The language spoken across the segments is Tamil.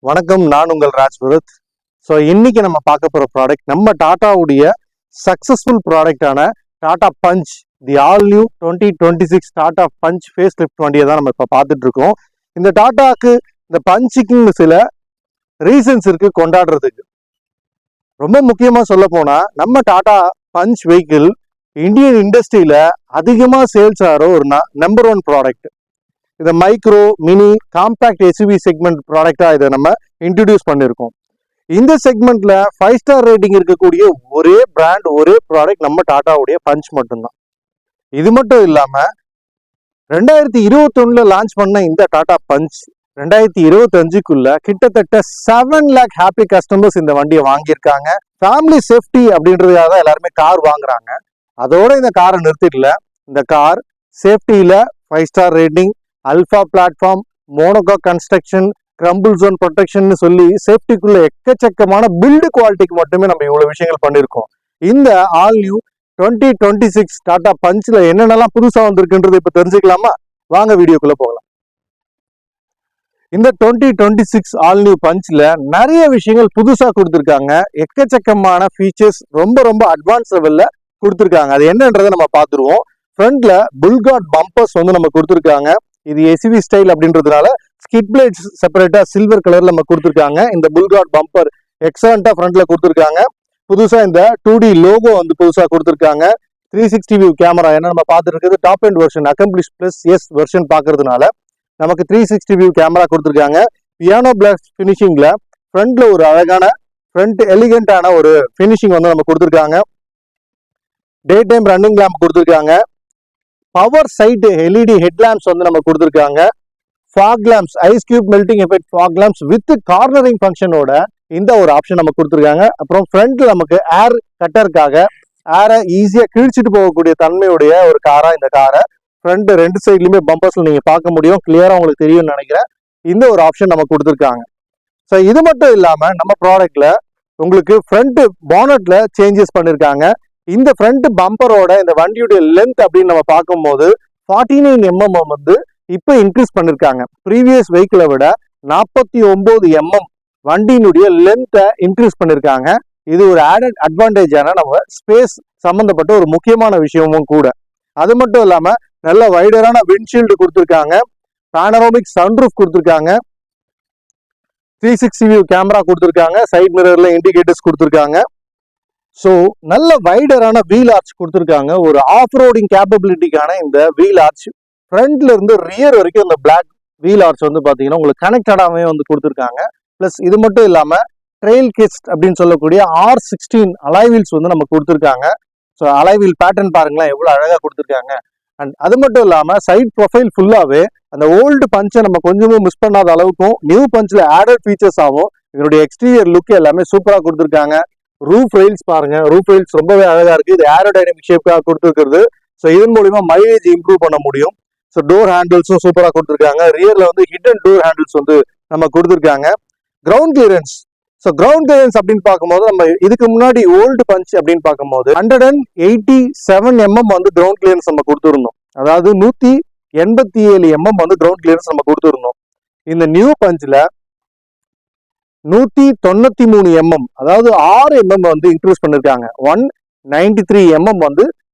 வணக்கம், நான் உங்கள் ராஜ்பரத். ஸோ இன்னைக்கு நம்ம பார்க்க போகிற ப்ராடக்ட் நம்ம டாட்டாவுடைய சக்ஸஸ்ஃபுல் ப்ராடக்டான Tata Punch, the all new 2026 Tata Punch facelift வண்டியை தான் நம்ம இப்போ பார்த்துட்டு இருக்கோம். இந்த டாட்டாக்கு இந்த பஞ்சுக்குன்னு சில ரீசன்ஸ் இருக்கு கொண்டாடுறதுக்கு. ரொம்ப முக்கியமாக சொல்ல போனால் நம்ம டாடா பஞ்ச் வெஹிக்கிள் இந்தியன் இண்டஸ்ட்ரியில அதிகமாக சேல்ஸ் ஆகிற ஒரு நம்பர் 1 ப்ராடக்ட். இந்த micro mini compact SUV segment ப்ராடக்டா இதை நம்ம இன்ட்ரடியூஸ் பண்ணியிருக்கோம். இந்த செக்மெண்ட்ல 5 ஸ்டார் ரேட்டிங் இருக்கக்கூடிய ஒரே பிராண்ட், ஒரே ப்ராடக்ட் நம்ம டாட்டாவுடைய பஞ்ச் மட்டும்தான். இது மட்டும் இல்லாம 2021 லான்ச் பண்ண இந்த டாடா பஞ்ச் 2025க்குள்ள கிட்டத்தட்ட 7 lakh ஹாப்பி கஸ்டமர்ஸ் இந்த வண்டியை வாங்கியிருக்காங்க. ஃபேமிலி சேஃப்டி அப்படின்றதுக்காக தான் எல்லாருமே கார் வாங்குறாங்க. அதோட இந்த காரை நிறுத்திடல. இந்த கார் சேஃப்டியில 5 star rating, alpha platform, monocoque construction, crumple zone protection சொல்லி சேஃப்டிக்குள்ள எக்கச்சக்கமான பில்டு குவாலிட்டிக்கு மட்டுமே நம்ம இவ்வளவு விஷயங்கள் பண்ணியிருக்கோம். இந்த ஆல் நியூ 2026 டாடா பஞ்ச்ல என்னென்னலாம் புதுசா வந்திருக்குன்றது இப்ப தெரிஞ்சுக்கலாமா? வாங்க வீடியோக்குள்ள போகலாம். இந்த 2026 ஆல் நியூ பஞ்ச்ல நிறைய விஷயங்கள் புதுசா கொடுத்துருக்காங்க. எக்கச்சக்கமான ஃபீச்சர்ஸ் ரொம்ப அட்வான்ஸ் லெவல்ல கொடுத்துருக்காங்க. அது என்னன்றதை நம்ம பார்த்துருவோம். ஃப்ரண்ட்ல புல்காட் பம்பர்ஸ் நம்ம கொடுத்துருக்காங்க. இது எஸ்யூவி ஸ்டைல் அப்படின்றதுனால ஸ்கிட் பிளேட்ஸ் செப்பரேட்டா சில்வர் கலர்ல நம்ம கொடுத்துருக்காங்க. இந்த புல்காட் பம்பர் எக்ஸலண்டா ஃப்ரண்ட்ல கொடுத்துருக்காங்க. புதுசா இந்த 2D லோகோ புதுசா கொடுத்துருக்காங்க. 360 வியூ கேமரா, ஏன்னா நம்ம பார்த்துட்டு இருக்கிறது top end version accomplish plus S version பாக்குறதுனால நமக்கு 360 வியூ கேமரா கொடுத்துருக்காங்க. பியானோ பிளாக் பினிஷிங்ல ஃப்ரண்ட்ல ஒரு அழகான ஃப்ரண்ட் எலிகண்டான ஒரு பினிஷிங் நம்ம கொடுத்துருக்காங்க. டே டைம் ரன்னிங் லேம்ப் கொடுத்துருக்காங்க. பவர் சைட் எல்இடி ஹெட்லாம்ப்ஸ் நம்ம கொடுத்துருக்காங்க. Fog lamps, ice cube melting effect fog lamps with cornering ஃபங்க்ஷனோட இந்த ஒரு ஆப்ஷன் நம்ம கொடுத்துருக்காங்க. அப்புறம் ஃப்ரண்ட்ல நமக்கு ஏர் கட்டருக்காக ஏரை ஈஸியா கிழிச்சிட்டு போகக்கூடிய தன்மையுடைய ஒரு காரா இந்த காரை ஃப்ரண்ட் 2 சைட்லயுமே பம்பர்ஸ்ல நீங்க பார்க்க முடியும். கிளியரா உங்களுக்கு தெரியும்னு நினைக்கிறேன். இந்த ஒரு ஆப்ஷன் நம்ம கொடுத்துருக்காங்க. ஸோ இது மட்டும் இல்லாம நம்ம ப்ராடக்ட்ல உங்களுக்கு ஃப்ரண்ட் பானட்ல சேஞ்சஸ் பண்ணிருக்காங்க. இந்த ஃப்ரண்ட் பம்பரோட இந்த வண்டியுடைய லென்த் அப்படின்னு நம்ம பார்க்கும்போது 49 mm இப்போ இன்க்ரீஸ் பண்ணிருக்காங்க. ப்ரீவியஸ் வெஹிக்கிளை விட 49 mm வண்டியினுடைய லென்த்தை இன்க்ரீஸ் பண்ணிருக்காங்க. இது ஒரு ஆடட் அட்வான்டேஜான நம்ம ஸ்பேஸ் சம்பந்தப்பட்ட ஒரு முக்கியமான விஷயமும் கூட. அது மட்டும் இல்லாம நல்ல வைடரான விண்ட்ஷீல்டு கொடுத்துருக்காங்க. பேனரோமிக் சன்ரூஃப் கொடுத்துருக்காங்க. 360 வியூ கேமரா கொடுத்துருக்காங்க. சைட் மிரர்ல இண்டிகேட்டர்ஸ் கொடுத்துருக்காங்க. ஸோ நல்ல வைடரான வீல் ஆர்ச் கொடுத்துருக்காங்க. ஒரு ஆஃப் ரோடிங் கேப்பபிலிட்டிக்கான இந்த வீல் ஆர்ச் ஃப்ரண்ட்ல இருந்து ரியர் வரைக்கும் இந்த பிளாக் வீல் ஆர்ச் பாத்தீங்கன்னா உங்களுக்கு கனெக்டடாவே கொடுத்துருக்காங்க. பிளஸ் இது மட்டும் இல்லாம ட்ரெயில் கிஸ்ட் அப்படின்னு சொல்லக்கூடிய R16 அலாய் வீல்ஸ் நம்ம கொடுத்துருக்காங்க. ஸோ அலாய் வீல் பேட்டர்ன் பாருங்களேன் எவ்வளவு அழகா கொடுத்துருக்காங்க. அண்ட் அது மட்டும் இல்லாம சைட் ப்ரொஃபைல் ஃபுல்லாவே அந்த ஓல்டு பஞ்சை நம்ம கொஞ்சமும் மிஸ் பண்ணாத அளவுக்கும் நியூ பஞ்ச்ல ஆடட் ஃபீச்சர்ஸ் ஆகும். இதனுடைய எக்ஸ்டீரியர் லுக் எல்லாமே சூப்பரா கொடுத்துருக்காங்க. ரூஃப் ரெயில்ஸ் பாருங்க, ரூஃப் ரெயில்ஸ் ரொம்பவே அழகா இருக்கு. இது ஏரோடைனமிக் ஷேப்காக கொடுத்துருக்கிறது. ஸோ இதன் மூலியமா மைலேஜ் இம்ப்ரூவ் பண்ண முடியும். ஸோ டோர் ஹேண்டில்ஸும் சூப்பரா கொடுத்துருக்காங்க. ரியர்ல ஹிடன் டோர் ஹேண்டில்ஸ் நம்ம கொடுத்துருக்காங்க. Ground clearance, so ground clearance அப்படின்னு பார்க்கும்போது நம்ம இதுக்கு முன்னாடி ஓல்டு பஞ்ச் அப்படின்னு பார்க்கும்போது 187 mm கிரவுண்ட் கிளியரன்ஸ் நம்ம கொடுத்துருந்தோம். அதாவது 187 mm கிரவுண்ட் கிளியரன்ஸ் நம்ம கொடுத்துருந்தோம். இந்த நியூ பஞ்ச்ல 193 mm, அதாவது 6 mm இன்க்ரீஸ் பண்ணிருக்காங்க. 193 mm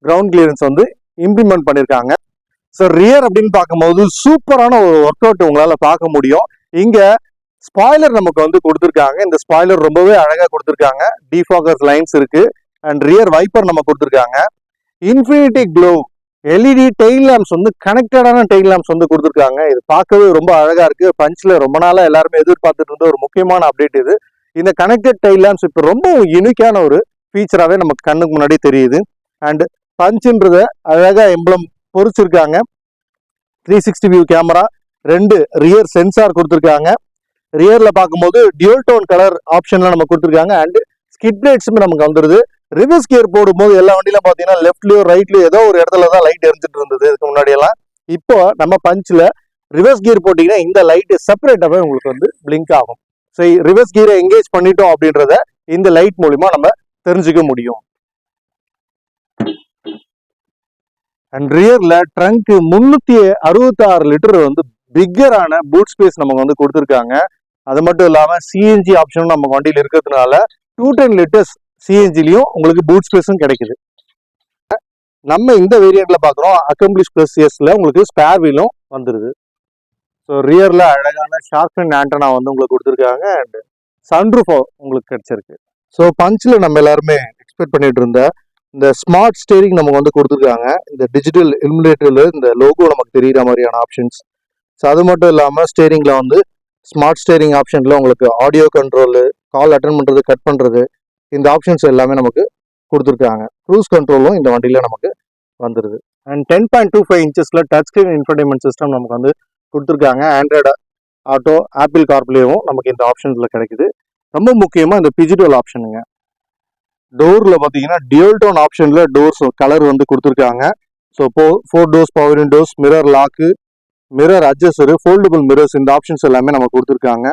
கிரவுண்ட் கிளியரன்ஸ் இம்ப்ளிமெண்ட் பண்ணிருக்காங்க. ஸோ ரியர் அப்படின்னு பார்க்கும்போது சூப்பரான ஒரு ஒர்க் அவுட் உங்களால பார்க்க முடியும். இங்க ஸ்பாய்லர் நமக்கு கொடுத்துருக்காங்க. இந்த ஸ்பாய்லர் ரொம்பவே அழகா கொடுத்துருக்காங்க. டிஃபாகர்ஸ் லைன்ஸ் இருக்கு. அண்ட் ரியர் வைப்பர் நம்ம கொடுத்துருக்காங்க. Infinity glow LED tail lamps கனெக்டடான டெயில் லேம்ப்ஸ் கொடுத்துருக்காங்க. இது பார்க்கவே ரொம்ப அழகா இருக்கு. பஞ்ச்ல ரொம்ப நாளா எல்லாருமே எதிர்பார்த்துட்டு இருந்த ஒரு முக்கியமான அப்டேட் இது. இந்த கனெக்டட் டெயில் லேம்ப்ஸ் இப்போ ரொம்ப யூனிக்கான ஒரு ஃபீச்சராகவே நமக்கு கண்ணுக்கு முன்னாடி தெரியுது. அண்ட் பஞ்சுன்றத அழகா எம்பளம் பொறிச்சிருக்காங்க. 360 வியூ கேமரா, 2 ரியர் சென்சார் கொடுத்துருக்காங்க. ரியர்ல பார்க்கும்போது டியூல் டோன் கலர் ஆப்ஷன்லாம் நம்ம கொடுத்துருக்காங்க. அண்ட் ஸ்கிட் பிளேட்ஸுமே நமக்கு வந்துருது. ரிவர்ஸ் கியர் போடும்போது எல்லா வண்டியிலும் பாத்தீங்கன்னா லெஃப்ட்லயோ ரைட்லயோ ஏதோ ஒரு இடத்துல தான் லைட் எரிஞ்சிட்டு இருந்தது இதுக்கு முன்னாடி எல்லாம். இப்போ நம்ம பஞ்ச்ல ரிவர்ஸ் கியர் போட்டீங்கன்னா இந்த லைட் செப்பரேட்டாவே உங்களுக்கு பிளிங்க் ஆகும். ஸோ ரிவர்ஸ் கியரை எங்கேஜ் பண்ணிட்டோம் அப்படின்றத இந்த லைட் மூலியமா நம்ம தெரிஞ்சுக்க முடியும். அண்ட் ரியர்ல ட்ரங்க் 366 லிட்டர் பிக்கரான பூட் ஸ்பேஸ் நமக்கு கொடுத்துருக்காங்க. அது மட்டும் இல்லாமல் சிஎன்ஜி ஆப்ஷனும் நம்ம வண்டியில் இருக்கிறதுனால 210 லிட்டர்ஸ் சிஎன்ஜிலையும் உங்களுக்கு பூட் ஸ்பேஸும் கிடைக்குது. நம்ம இந்த வேரியண்ட்ல பார்க்குறோம் அக்கம்ப்ளிஷ் ப்ளஸ் எஸ்ல உங்களுக்கு ஸ்பேர் வீலும் வந்துடுது. ஸோ ரியரில் அழகான ஷார்ப்டன் ஆண்டனா வந்து உங்களுக்கு கொடுத்துருக்காங்க அண்ட் சன்ரூஃப் உங்களுக்கு கிடைச்சிருக்கு. ஸோ பஞ்சில் நம்ம எல்லாருமே எக்ஸ்பெக்ட் பண்ணிட்டு இருந்த இந்த ஸ்மார்ட் ஸ்டேரிங் நமக்கு வந்து கொடுத்துருக்காங்க. இந்த டிஜிட்டல் இலுமினேட்டரில் இந்த லோகோ நமக்கு தெரிகிற மாதிரியான ஆப்ஷன்ஸ். ஸோ அது மட்டும் இல்லாமல் ஸ்டேரிங்கில் வந்து ஸ்மார்ட் ஸ்டேரிங் ஆப்ஷனில் உங்களுக்கு ஆடியோ கண்ட்ரோலு, கால் அட்டன் பண்ணுறது, கட் பண்ணுறது, இந்த ஆப்ஷன்ஸ் எல்லாமே நமக்கு கொடுத்துருக்காங்க. க்ரூஸ் கண்ட்ரோலும் இந்த வண்டியில் நமக்கு வந்துடுது. அண்ட் 10.25 இன்ச்சஸில் டச் ஸ்க்ரீன் இன்ஃபர்டைன்மெண்ட் சிஸ்டம் நமக்கு வந்து கொடுத்துருக்காங்க. ஆண்ட்ராய்டு ஆட்டோ, ஆப்பிள் கார்ப்ளேவும் நமக்கு இந்த ஆப்ஷன்ஸில் கிடைக்குது. ரொம்ப முக்கியமாக இந்த டிஜிட்டல் ஆப்ஷனுங்க. டோரில் பார்த்தீங்கன்னா டியூல் டோன் ஆப்ஷனில் டோர்ஸ் கலர் வந்து கொடுத்துருக்காங்க. So 4 doors power windows, mirror lock, mirror adjuster, foldable mirrors, இந்த ஆப்ஷன்ஸ் எல்லாமே நம்ம கொடுத்துருக்காங்க.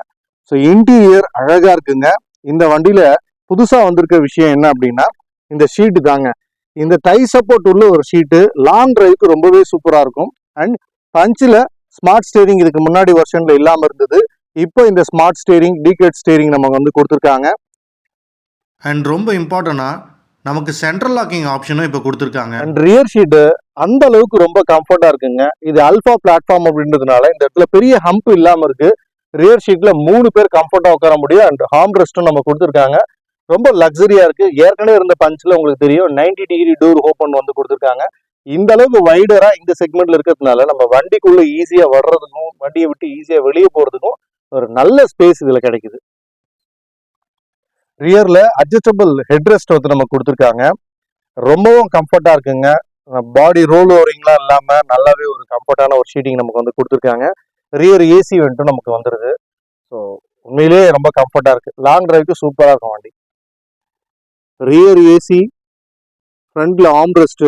ஸோ இன்டீரியர் அழகாக இருக்குங்க. இந்த வண்டியில் புதுசாக வந்திருக்க விஷயம் என்ன அப்படின்னா இந்த ஷீட்டு தாங்க. இந்த டை சப்போர்ட் உள்ள ஒரு ஷீட்டு லாங் டிரைவுக்கு ரொம்பவே சூப்பராக இருக்கும். அண்ட் பஞ்சில் ஸ்மார்ட் ஸ்டேரிங் இதுக்கு முன்னாடி வெர்ஷனில் இல்லாமல் இருந்தது. இப்போ இந்த ஸ்மார்ட் ஸ்டேரிங், டீகேட் ஸ்டேரிங் நமக்கு வந்து கொடுத்துருக்காங்க. அண்ட் ரொம்ப இம்பார்ட்டண்டாக நமக்கு சென்ட்ரல் லாக்கிங் ஆப்ஷனும் இப்போ கொடுத்துருக்காங்க. அண்ட் ரியர் ஷீட்டு அந்த அளவுக்கு ரொம்ப கம்ஃபர்ட்டாக இருக்குங்க. இது அல்ஃபா பிளாட்ஃபார்ம் அப்படின்றதுனால இந்த இடத்துல பெரிய ஹம்ப் இல்லாமல் இருக்கு. ரியர் ஷீட்ல 3 பேர் கம்ஃபர்ட்டாக உட்கார முடியும். அண்ட் ஹார்ம் ரெஸ்ட்டும் நம்ம கொடுத்துருக்காங்க. ரொம்ப லக்ஸரியா இருக்கு. ஏற்கனவே இருந்த பஞ்சில் உங்களுக்கு தெரியும் 90 டிகிரி டோர் ஓப்பன் வந்து கொடுத்துருக்காங்க. இந்த அளவுக்கு வைடரா இந்த செக்மெண்ட்ல இருக்கிறதுனால நம்ம வண்டிக்குள்ள ஈஸியா வர்றதுக்கும் வண்டியை விட்டு ஈஸியா வெளியே போறதுக்கும் ஒரு நல்ல ஸ்பேஸ் இதுல கிடைக்குது. ரியர்ல அட்ஜஸ்டபிள் ஹெட்ரெஸ்ட் வந்து நமக்கு கொடுத்துருக்காங்க. ரொம்பவும் கம்ஃபர்ட்டா இருக்குங்க. பாடி ரோல் ஓவரிங்லாம் இல்லாம நல்லாவே ஒரு கம்ஃபர்ட்டான ஒரு ஷீட்டிங் நமக்கு வந்து கொடுத்துருக்காங்க. ரியர் ஏசி வென்ட்டும் நமக்கு வந்துடுது. ஸோ உண்மையிலேயே ரொம்ப கம்ஃபர்ட்டா இருக்கு. லாங் டிரைவுக்கு சூப்பரா இருக்கும் வண்டி. ரியர் ஏசி, ஃப்ரண்ட்ல ஆர்ம் ரெஸ்ட்,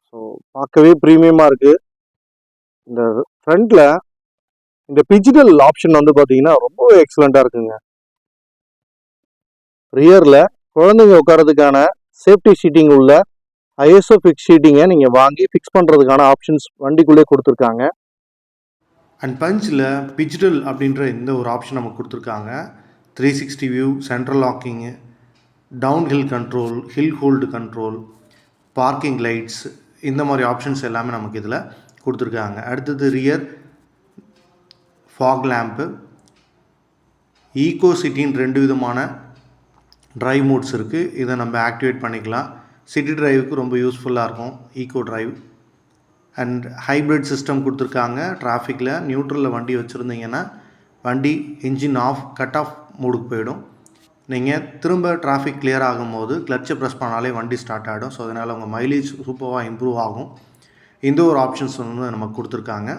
ஸோ பார்க்கவே ப்ரீமியமாக இருக்குது. இந்த ஃப்ரண்ட்ல இந்த டிஜிட்டல் ஆப்ஷன் வந்து பார்த்தீங்கன்னா ரொம்பவே எக்ஸலண்ட்டாக இருக்குங்க. ரியரில் குழந்தைங்க உட்காரதுக்கான சேஃப்டி ஷீட்டிங் உள்ள ஐஎஸ்ஓ ஃபிக்ஸ் ஷீட்டிங்கை நீங்கள் வாங்கி ஃபிக்ஸ் பண்ணுறதுக்கான ஆப்ஷன்ஸ் வண்டிக்குள்ளே கொடுத்துருக்காங்க. அண்ட் பஞ்சில் டிஜிட்டல் அப்படின்ற இந்த ஒரு ஆப்ஷன் நமக்கு கொடுத்துருக்காங்க. 360 view, central locking, downhill control, hill hold control, parking lights, இந்த மாதிரி ஆப்ஷன்ஸ் எல்லாமே நமக்கு இதில் கொடுத்துருக்காங்க. அடுத்தது ரியர் ஃபாக் லேம்ப்பு, ஈகோ சிட்டின்னு 2 விதமான ட்ரைவ் மோட்ஸ் இருக்குது. இதை நம்ம ஆக்டிவேட் பண்ணிக்கலாம். சிட்டி டிரைவுக்கு ரொம்ப யூஸ்ஃபுல்லாக இருக்கும் eco drive. And hybrid system கொடுத்துருக்காங்க. டிராஃபிக்கில் நியூட்ரலில் வண்டி வச்சுருந்தீங்கன்னா வண்டி இன்ஜின் ஆஃப், கட் ஆஃப் மோடுக்கு போயிடும். நீங்கள் திரும்ப டிராஃபிக் கிளியர் ஆகும்போது கிளட்சை ப்ரெஸ் பண்ணாலே வண்டி ஸ்டார்ட் ஆகிடும். ஸோ அதனால் உங்கள் மைலேஜ் சூப்பராக இம்ப்ரூவ் ஆகும். இந்த ஒரு ஆப்ஷன்ஸ் வந்து நமக்கு கொடுத்துருக்காங்க.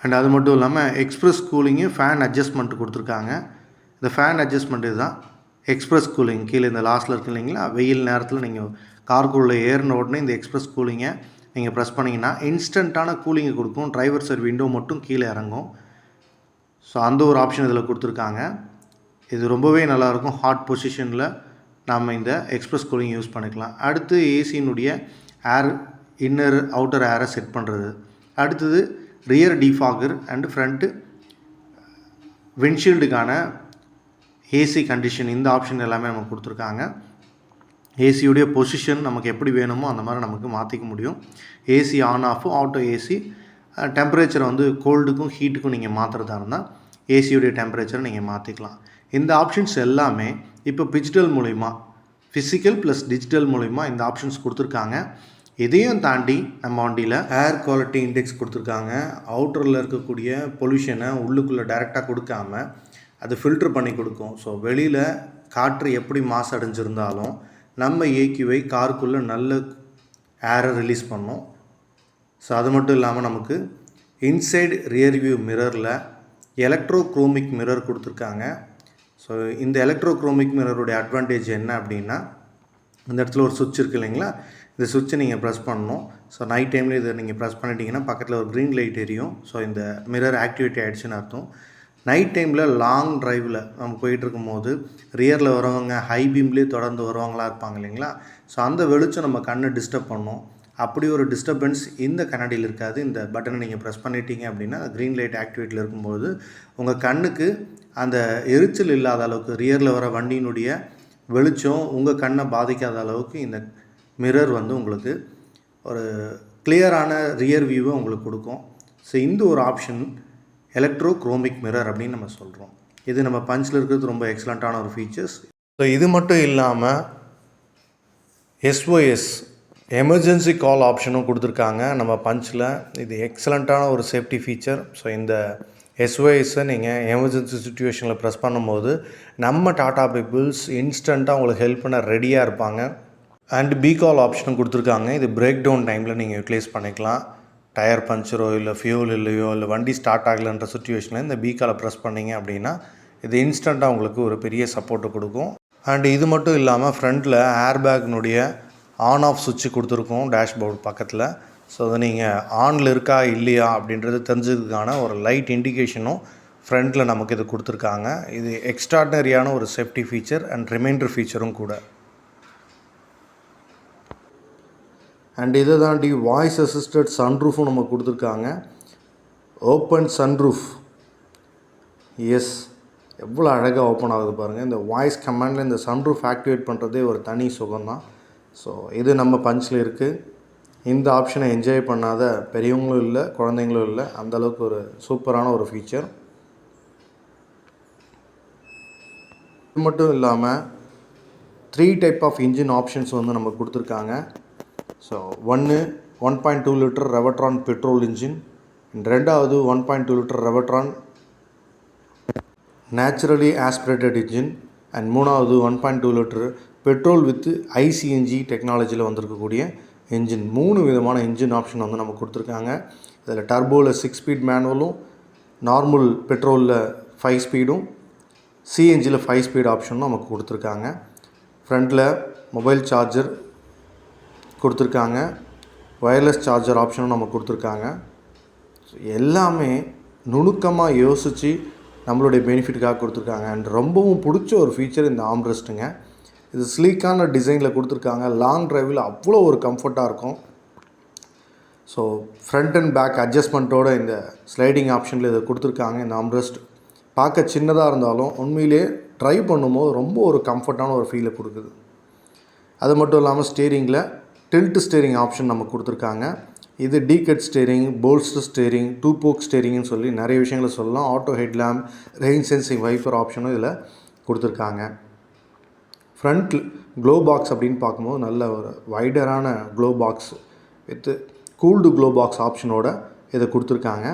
அண்ட் அது மட்டும் இல்லாமல் எக்ஸ்ப்ரெஸ் கூலிங்கு, ஃபேன் அட்ஜஸ்ட்மெண்ட் கொடுத்துருக்காங்க. இந்த ஃபேன் அட்ஜஸ்ட்மெண்ட் இதுதான் எக்ஸ்ப்ரெஸ் கூலிங். கீழே இந்த லாஸ்ட்டில் இருக்கு இல்லைங்களா, வெயில் நேரத்தில் நீங்கள் காருக்குள்ளே ஏறின உடனே இந்த எக்ஸ்ப்ரெஸ் கூலிங்கை நீங்கள் ப்ரெஸ் பண்ணிங்கன்னா இன்ஸ்டண்ட்டான கூலிங்கை கொடுக்கும். டிரைவர் சைடு விண்டோ மட்டும் கீழே இறங்கும். ஸோ அந்த ஒரு ஆப்ஷன் இதில் கொடுத்துருக்காங்க. இது ரொம்பவே நல்லாயிருக்கும். ஹாட் பொசிஷனில் நம்ம இந்த எக்ஸ்ப்ரெஸ் கூலிங் யூஸ் பண்ணிக்கலாம். அடுத்து ஏசியினுடைய ஏர், இன்னர் அவுட்டர் ஏரை செட் பண்ணுறது. அடுத்தது ரியர் டிஃபாகர் அண்டு ஃப்ரண்ட்டு விண்ட்ஷீல்டுக்கான ஏசி கண்டிஷன், இந்த ஆப்ஷன் எல்லாமே நமக்கு கொடுத்துருக்காங்க. ஏசியுடைய பொசிஷன் நமக்கு எப்படி வேணுமோ அந்த மாதிரி நமக்கு மாற்றிக்க முடியும். AC on off, auto AC, டெம்பரேச்சரை வந்து கோல்டுக்கும் ஹீட்டுக்கும் நீங்கள் மாற்றுறதா இருந்தால் ஏசியுடைய டெம்பரேச்சரை நீங்கள் மாற்றிக்கலாம். இந்த ஆப்ஷன்ஸ் எல்லாமே இப்போ டிஜிட்டல் மூலிமா, ஃபிசிக்கல் ப்ளஸ் டிஜிட்டல் மூலிமா இந்த ஆப்ஷன்ஸ் கொடுத்துருக்காங்க. இதையும் தாண்டி நம்ம வண்டியில் ஏர் குவாலிட்டி இண்டெக்ஸ் கொடுத்துருக்காங்க. அவுட்டரில் இருக்கக்கூடிய பொல்யூஷனை உள்ளுக்குள்ளே டைரெக்டாக கொடுக்காம அது ஃபில்டர் பண்ணி கொடுக்கும். ஸோ வெளியில் காற்று எப்படி மாசடைஞ்சிருந்தாலும் நம்ம ஏக்கிவை காருக்குள்ளே நல்ல ஏரை ரிலீஸ் பண்ணோம். ஸோ அது மட்டும் இல்லாமல் நமக்கு இன்சைடு ரியர் வியூ மிரரில் எலக்ட்ரோக்ரோமிக் மிரர் கொடுத்துருக்காங்க. ஸோ இந்த எலக்ட்ரோக்ரோமிக் மிரருடைய அட்வான்டேஜ் என்ன அப்படின்னா, இந்த இடத்துல ஒரு சுவிட்ச் இருக்குது இல்லைங்களா, இந்த சுவிட்சை நீங்கள் ப்ரெஸ் பண்ணணும். ஸோ நைட் டைமில் இதை நீங்கள் ப்ரெஸ் பண்ணிட்டீங்கன்னா பக்கத்தில் ஒரு க்ரீன் லைட் எரியும். ஸோ இந்த மிரர் ஆக்டிவேட் ஆகிடுச்சுன்னு அர்த்தம். நைட் டைமில் லாங் டிரைவில் நம்ம போயிட்டுருக்கும் போது ரியரில் வரவங்க ஹை பீம்லேயே தொடர்ந்து வருவாங்களா இருப்பாங்க இல்லைங்களா, ஸோ அந்த வெளிச்சம் நம்ம கண்ணை டிஸ்டர்ப் பண்ணோம். அப்படி ஒரு டிஸ்டர்பன்ஸ் இந்த கண்ணாடியில் இருக்காது. இந்த பட்டனை நீங்கள் ப்ரெஸ் பண்ணிட்டீங்க அப்படின்னா க்ரீன் லைட் ஆக்டிவேட்டில் இருக்கும்போது உங்கள் கண்ணுக்கு அந்த எரிச்சல் இல்லாத அளவுக்கு, ரியரில் வர வண்டியினுடைய வெளிச்சம் உங்கள் கண்ணை பாதிக்காத அளவுக்கு இந்த மிரர் வந்து உங்களுக்கு ஒரு கிளியரான ரியர் வியூவை உங்களுக்கு கொடுக்கும். ஸோ இந்த ஒரு ஆப்ஷன் எலக்ட்ரோக்ரோமிக் மிரர் அப்படின்னு நம்ம சொல்கிறோம். இது நம்ம பஞ்சில் இருக்கிறது ரொம்ப எக்ஸலண்ட்டான ஒரு ஃபீச்சர்ஸ். ஸோ இது மட்டும் இல்லாமல் SOS எமர்ஜென்சி கால் ஆப்ஷனும் கொடுத்துருக்காங்க நம்ம பஞ்சில். இது எக்ஸலண்ட்டான ஒரு சேஃப்டி ஃபீச்சர். ஸோ இந்த SOSஸை நீங்கள் எமர்ஜென்சி சுச்சுவேஷனில் ப்ரெஸ் பண்ணும்போது நம்ம டாடா பீப்புள்ஸ் இன்ஸ்டண்ட்டாக உங்களுக்கு ஹெல்ப் பண்ண ரெடியாக இருப்பாங்க. அண்ட் கால் ஆப்ஷனும் கொடுத்துருக்காங்க. இது பிரேக் டவுன் டைமில் நீங்கள் யூட்டிலைஸ் பண்ணிக்கலாம். டயர் பஞ்சரோ இல்லை ஃபியூல் இல்லையோ இல்லை வண்டி ஸ்டார்ட் ஆகலைன்ற சுச்சுவேஷனில் இந்த காலை ப்ரெஸ் பண்ணிங்க அப்படின்னா இது இன்ஸ்டண்ட்டாக உங்களுக்கு ஒரு பெரிய சப்போர்ட்டை கொடுக்கும். அண்ட் இது மட்டும் இல்லாமல் ஃப்ரண்ட்டில் ஏர்பேக்னுடைய ஆன் ஆஃப் சுவிட்சு கொடுத்துருக்கோம் டேஷ்போர்டு பக்கத்தில். ஸோ அதை நீங்கள் ஆனில் இருக்கா இல்லையா அப்படின்றது தெரிஞ்சதுக்கான ஒரு லைட் இண்டிகேஷனும் ஃப்ரண்ட்டில் நமக்கு இது கொடுத்துருக்காங்க. இது எக்ஸ்ட்ராடினரியான ஒரு சேஃப்டி ஃபீச்சர் அண்ட் ரிமைண்டர் ஃபீச்சரும் கூட. அண்ட் இதை தாண்டி வாய்ஸ் அசிஸ்டட் சன்ரூஃபும் நம்ம கொடுத்துருக்காங்க. ஓப்பன் சன்ரூஃப், எஸ், எவ்வளோ அழகாக ஓப்பன் ஆகுது பாருங்கள். இந்த வாய்ஸ் கமாண்டில் இந்த சன்ரூஃப் ஆக்டிவேட் பண்ணுறதே ஒரு தனி சுகம்தான். ஸோ இது நம்ம பஞ்சில் இருக்குது. இந்த ஆப்ஷனை என்ஜாய் பண்ணாத பெரியவங்களும் இல்லை, குழந்தைங்களும் இல்லை, அந்தளவுக்கு ஒரு சூப்பரான ஒரு ஃபீச்சர். இது மட்டும் இல்லாமல் 3 டைப் ஆஃப் இன்ஜின் ஆப்ஷன்ஸ் வந்து நம்ம கொடுத்துருக்காங்க. So 1.2 litre Revotron petrol engine, ரெண்டாவது 1.2 litre Revotron naturally aspirated engine, and மூணாவது 1.2 லிட்டர் பெட்ரோல் வித் ICNG டெக்னாலஜியில் வந்திருக்கக்கூடிய இன்ஜின். 3 விதமான இன்ஜின் ஆப்ஷன் வந்து நம்ம கொடுத்துருக்காங்க. இதில் டர்போவில் 6 ஸ்பீட் மேனுவலும், நார்மல் பெட்ரோலில் 5 ஸ்பீடும், CNGயில் 5 ஸ்பீட் ஆப்ஷனும் நமக்கு கொடுத்துருக்காங்க. ஃப்ரண்ட்டில் மொபைல் சார்ஜர் கொடுத்துருக்காங்க, ஒயர்லெஸ் சார்ஜர் ஆப்ஷனும் நமக்கு கொடுத்துருக்காங்க. எல்லாமே நுணுக்கமாக யோசித்து நம்மளுடைய பெனிஃபிட்டுக்காக கொடுத்துருக்காங்க. அண்ட் ரொம்பவும் பிடிச்ச ஒரு ஃபீச்சர் இந்த ஆம்ரெஸ்ட்டுங்க. இது ஸ்லீக்கான டிசைனில் கொடுத்துருக்காங்க. லாங் டிரைவில் அவ்வளோ ஒரு கம்ஃபர்ட்டாக இருக்கும். ஸோ ஃப்ரண்ட் அண்ட் பேக் அட்ஜஸ்ட்மெண்ட்டோட இந்த ஸ்லைடிங் ஆப்ஷனில் இதை கொடுத்துருக்காங்க. இந்த ஆம்ரெஸ்ட் பார்க்க சின்னதாக இருந்தாலும் உண்மையிலே ட்ரைவ் பண்ணும்போது ரொம்ப ஒரு கம்ஃபர்ட்டான ஒரு ஃபீலை கொடுக்குது. அது மட்டும் இல்லாமல் ஸ்டீரிங்கில் டில்ட் ஸ்டீரிங் ஆப்ஷன் நமக்கு கொடுத்துருக்காங்க. இது டீகட் ஸ்டீரிங், போல்ஸ்டர் ஸ்டீரிங், 2 போக் ஸ்டீரிங்னு சொல்லி நிறைய விஷயங்களை சொல்லலாம். Auto headlamp, rain sensing wiper ஆப்ஷனும் இதில் கொடுத்துருக்காங்க. ஃப்ரண்ட் க்ளோ பாக்ஸ் அப்படின்னு பார்க்கும்போது நல்ல ஒரு வைடரான glove box with cooled glove box ஆப்ஷனோட இதை கொடுத்துருக்காங்க.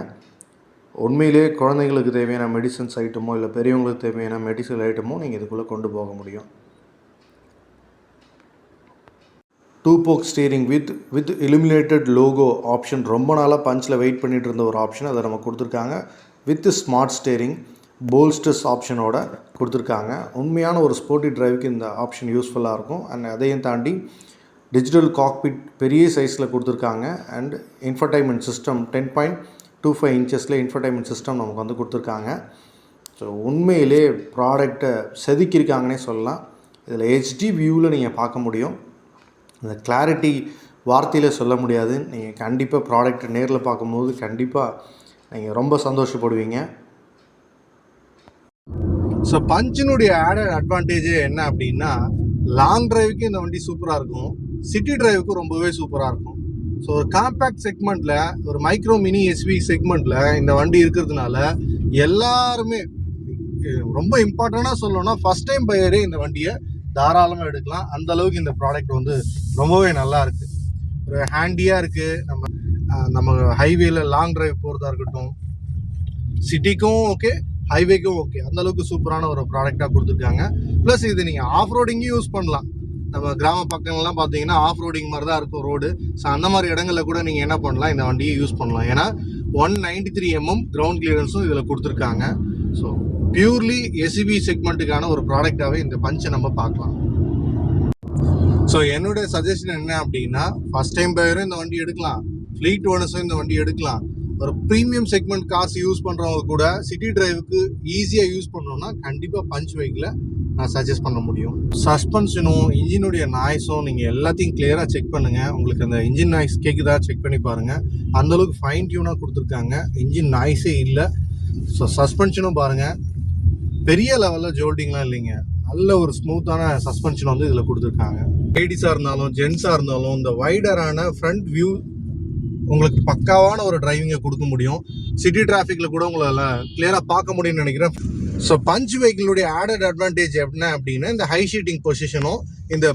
உண்மையிலே குழந்தைங்களுக்கு தேவையான மெடிசன்ஸ் ஐட்டமோ இல்லை பெரியவங்களுக்கு தேவையான மெடிசன் ஐட்டமோ நீங்கள் இதுக்குள்ளே கொண்டு போக முடியும். 2 spoke steering with illuminated logo option ரொம்ப நாளாக பஞ்சில் வெயிட் பண்ணிகிட்டு இருந்த ஒரு ஆப்ஷன் அதை நம்ம கொடுத்துருக்காங்க. வித் ஸ்மார்ட் ஸ்டீரிங் போல்ஸ்டர்ஸ் ஆப்ஷனோட கொடுத்துருக்காங்க. உண்மையான ஒரு ஸ்போர்ட்டி டிரைவுக்கு இந்த ஆப்ஷன் யூஸ்ஃபுல்லாக இருக்கும். அண்ட் அதையும் தாண்டி டிஜிட்டல் காக்பிட் பெரிய சைஸில் கொடுத்துருக்காங்க. அண்ட் இன்ஃபர்டைன்மெண்ட் சிஸ்டம் 10.25 இன்ச்சஸில் இன்ஃபர்டைன்மெண்ட் சிஸ்டம் நமக்கு வந்து கொடுத்துருக்காங்க. ஸோ உண்மையிலே ப்ராடக்டை செதுக்கியிருக்காங்கன்னே சொல்லலாம். இதில் HD வியூவில் நீங்கள் பார்க்க முடியும். இந்த கிளாரிட்டி வார்த்தையில் சொல்ல முடியாது. நீங்கள் கண்டிப்பாக ப்ராடக்ட்டை நேரில் பார்க்கும்போது கண்டிப்பாக நீங்கள் ரொம்ப சந்தோஷப்படுவீங்க. ஸோ பஞ்சினுடைய ஆடட் அட்வான்டேஜே என்ன அப்படின்னா, லாங் டிரைவுக்கு இந்த வண்டி சூப்பராக இருக்கும், சிட்டி டிரைவுக்கு ரொம்பவே சூப்பராக இருக்கும். ஸோ ஒரு காம்பேக்ட் செக்மெண்ட்டில், ஒரு மைக்ரோ மினி SUV செக்மெண்ட்டில் இந்த வண்டி இருக்கிறதுனால எல்லாருமே, ரொம்ப இம்பார்ட்டண்ட்டாக சொல்லணும்னா ஃபஸ்ட் டைம் பையரே இந்த வண்டியை தாராளமாக எடுக்கலாம். அந்த அளவுக்கு இந்த ப்ராடக்ட் வந்து ரொம்பவே நல்லா இருக்குது. ஒரு ஹேண்டியாக இருக்குது. நம்ம ஹைவேல லாங் டிரைவ் போகிறதா இருக்கட்டும், சிட்டிக்கும் ஓகே, ஹைவேக்கும் ஓகே, அந்தளவுக்கு சூப்பரான ஒரு ப்ராடக்டாக கொடுத்துருக்காங்க. ப்ளஸ் இது நீங்கள் ஆஃப் ரோடிங்கும் யூஸ் பண்ணலாம். நம்ம கிராம பக்கங்கள்லாம் பார்த்தீங்கன்னா ஆஃப் ரோடிங் மாதிரி தான் இருக்கும் ரோடு. ஸோ அந்த மாதிரி இடங்களில் கூட நீங்கள் என்ன பண்ணலாம், இந்த வண்டியை யூஸ் பண்ணலாம். ஏன்னா 193 mm கிரவுண்ட் கிளியரன்ஸும் இதில் கொடுத்துருக்காங்க. ஸோ பியூர்லி SUV செக்மெண்ட்டுக்கான ஒரு ப்ராடக்டாகவே இந்த பஞ்சை நம்ம பார்க்கலாம். ஸோ என்னுடைய சஜஷன் என்ன அப்படின்னா, ஃபஸ்ட் டைம் பையரும் இந்த வண்டி எடுக்கலாம், ஃப்ளீட் ஓனர்ஸும் இந்த வண்டி எடுக்கலாம். ஒரு ப்ரீமியம் செக்மெண்ட் கார்ஸ் யூஸ் பண்ணுறவங்க கூட சிட்டி டிரைவுக்கு ஈஸியாக யூஸ் பண்ணோன்னா கண்டிப்பாக பஞ்ச் பைக்கில் நான் சஜஸ்ட் பண்ண முடியும். சஸ்பென்ஷனும் இன்ஜினுடைய நாய்ஸும் நீங்கள் எல்லாத்தையும் கிளியராக செக் பண்ணுங்கள். உங்களுக்கு அந்த இன்ஜின் நாய்ஸ் கேட்குதா செக் பண்ணி பாருங்கள். அந்தளவுக்கு ஃபைன் டியூனாக கொடுத்துருக்காங்க, இன்ஜின் நாய்ஸே இல்லை. ஸோ சஸ்பென்ஷனும் பாருங்கள், பெரிய லெவலில் ஜோல்டிங்லாம் இல்லைங்க, நல்ல ஒரு ஸ்மூத்தான சஸ்பென்ஷன் வந்து இதில் கொடுத்துருக்காங்க. லேடிஸாக இருந்தாலும் ஜென்ஸாக இருந்தாலும் இந்த வைடரான ஃப்ரண்ட் வியூ உங்களுக்கு பக்காவான ஒரு டிரைவிங்கை கொடுக்க முடியும். சிட்டி டிராஃபிக்கில் கூட உங்களால் கிளியராக பார்க்க முடியும்னு நினைக்கிறேன். ஸோ பஞ்ச் வெஹிக்கிளுடைய ஆடட் அட்வான்டேஜ் என்ன அப்படின்னா இந்த ஹை ஷீட்டிங் பொசிஷனும் இந்த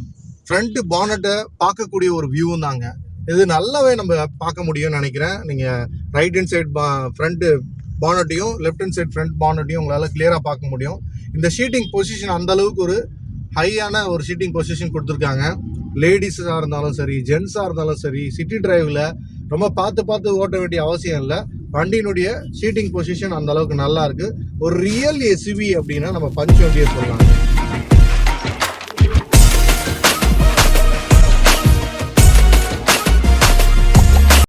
ஃப்ரண்ட் பானட்டை பார்க்கக்கூடிய ஒரு வியூவும் தாங்க. இது நல்லாவே நம்ம பார்க்க முடியும்னு நினைக்கிறேன். நீங்கள் ரைட் ஹேண்ட் சைட் ஃப்ரண்ட்டு பானட்டையும் லெஃப்ட் ஹேண்ட் சைட் ஃப்ரண்ட் பானட்டையும் உங்களால் கிளியராக பார்க்க முடியும். இந்த ஷீட்டிங் பொசிஷன் அந்த அளவுக்கு ஒரு ஹையான ஒரு ஷீட்டிங் பொசிஷன் கொடுத்துருக்காங்க. லேடிஸாக இருந்தாலும் சரி, ஜென்ஸாக இருந்தாலும் சரி, சிட்டி டிரைவில் ரொம்ப பார்த்து ஓட்ட வேண்டிய அவசியம் இல்லை. வண்டியினுடைய ஷீட்டிங் பொசிஷன் அந்த அளவுக்கு நல்லா இருக்கு. ஒரு ரியல் எஸ்யூவி அப்படின்னா நம்ம பஞ்ச் வண்டியை சொல்லலாம்.